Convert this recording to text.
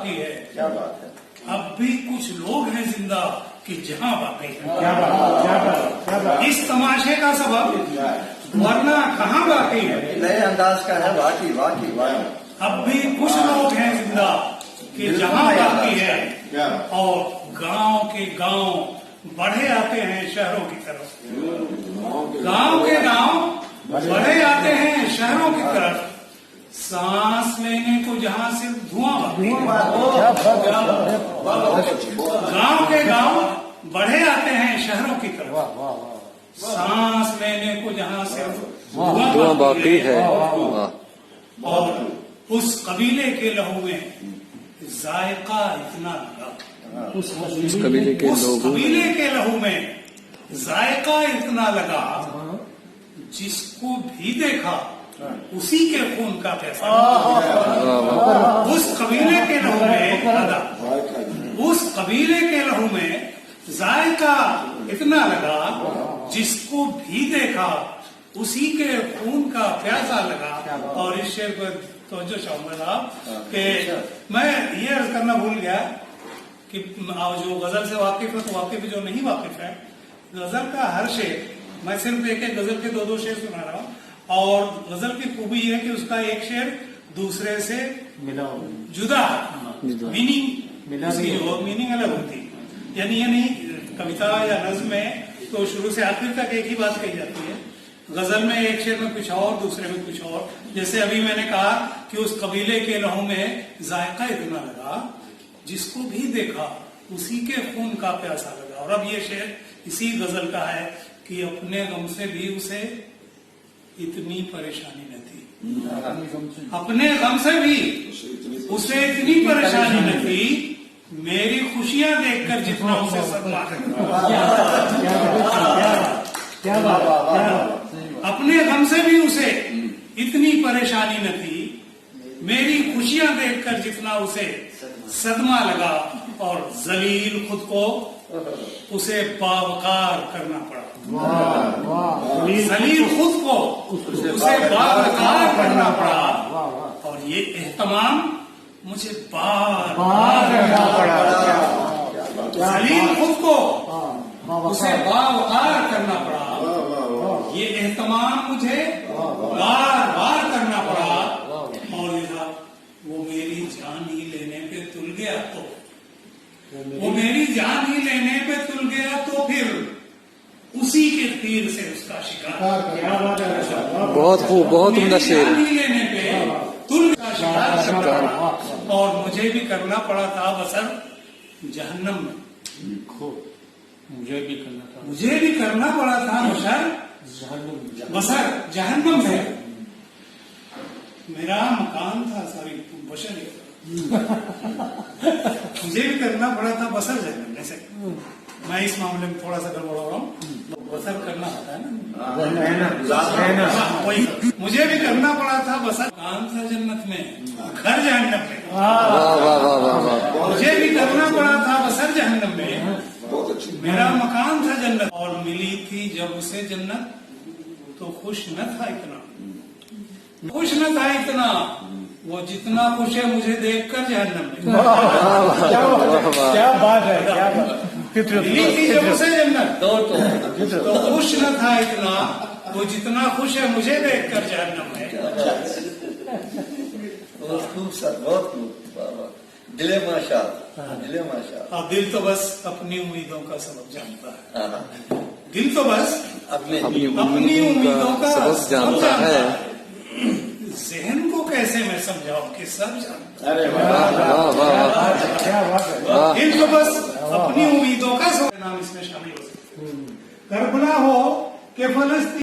باقی ہے. کیا بات ہے. اب بھی کچھ لوگ ہیں زندہ کہ جہاں باقی ہے. اس تماشے کا سبب ورنہ کہاں باقی ہے. نئے انداز کا ہے. واقعی واقعی واقعی. اب بھی کچھ لوگ ہیں زندہ کہ جہاں باقی ہے. اور گاؤں کے گاؤں بڑھے آتے ہیں شہروں کی طرف. گاؤں کے گاؤں بڑھے آتے ہیں شہروں کی طرف. سانس لینے کو جہاں صرف دھواں باقی ہے. گاؤں کے گاؤں بڑھے آتے ہیں شہروں کی طرف. سانس لینے کو جہاں صرف دھواں باقی ہے. اور اس قبیلے کے لہو میں ذائقہ اتنا لگا. اس قبیلے کے لہو میں ذائقہ اتنا لگا جس کو بھی دیکھا اسی کے خون کا پیسہ. اس قبیلے کے لہو میں ذائقہ اتنا لگا جس کو بھی دیکھا اسی کے خون کا پیاسا لگا. اور اس شعر پر توجہ چاہوں گا صاحب کہ میں یہ عرض کرنا بھول گیا کہ جو غزل سے واقف ہے تو واقف ہے، جو نہیں واقف ہے غزل کا ہر شعر، میں صرف ایک غزل کے دو شعر سنا رہا ہوں. اور غزل کی خوبی یہ ہے کہ اس کا ایک شعر دوسرے سے جدا میننگ الگ ہوتی. یعنی یہ نہیں کویتا یا نظم میں تو شروع سے آخر تک ایک ہی بات کہی جاتی ہے. غزل میں ایک شعر میں کچھ اور، دوسرے میں کچھ اور. جیسے ابھی میں نے کہا کہ اس قبیلے کے لہو میں ذائقہ اتنا لگا جس کو بھی دیکھا اسی کے خون کا پیاسا لگا. اور اب یہ شعر اسی غزل کا ہے کہ اپنے غم سے بھی اسے اتنی پریشانی نہ تھی. اپنے غم سے بھی اسے اتنی پریشانی نہ تھی، میری خوشیاں دیکھ کر جتنا اسے صدمہ لگا. اپنے غم سے بھی اسے اتنی پریشانی نہ تھی، میری خوشیاں دیکھ کر جتنا اسے صدمہ لگا. اور ذلیل خود کو اسے باوقار کرنا پڑا. ذلیل خود کو اسے باوقار کرنا پڑا. اور یہ اہتمام مجھے بار بار کرنا پڑا. ذلیل خود کو اسے باوقار کرنا پڑا. یہ اہتمام مجھے بار بار کرنا پڑا. اور وہ میری جان ہی لینے پہ تل گیا تو پھر اسی کے تیر سے اس کا شکار. بہت خوب، بہت عمدہ شعر. لینے پہ تل کا شکار. اور مجھے بھی کرنا پڑا تھا بسر جہنم میں. مجھے بھی کرنا پڑا تھا بسر جہنم میں. میرا مکان تھا بشر. مجھے بھی کرنا پڑا تھا بسر جہنم میں سے. میں اس معاملے میں تھوڑا سا گڑبڑ ہو رہا ہوں. بسر کرنا ہوتا ہے نا. مجھے بھی کرنا پڑا تھا بسر. مکان تھا جنت میں، گھر جہنم میں. مجھے بھی کرنا پڑا تھا بسر جہنم میں. میرا مکان تھا جنت. اور ملی تھی جب اسے جنت تو خوش نہ تھا اتنا. وہ جتنا خوش ہے مجھے دیکھ کر جہنم میں. کیا بات ہے. ملی تھی جب اسے جنت تو خوش نہ تھا اتنا. وہ جتنا خوش ہے مجھے دیکھ کر جہنم میں. بہت خوب سر، بہت خوب. دل ماشاء. دل تو بس اپنی امیدوں کا سبب جانتا ہے. دل تو بس اپنی امیدوں کا سبب جانتا ہے. ذہن کو کیسے میں سمجھاؤں کہ سب جانتا. دل تو بس اپنی امیدوں کا سبب. نام اس میں شامل ہو سکتا ہے. کربلا ہو کہ فلسطین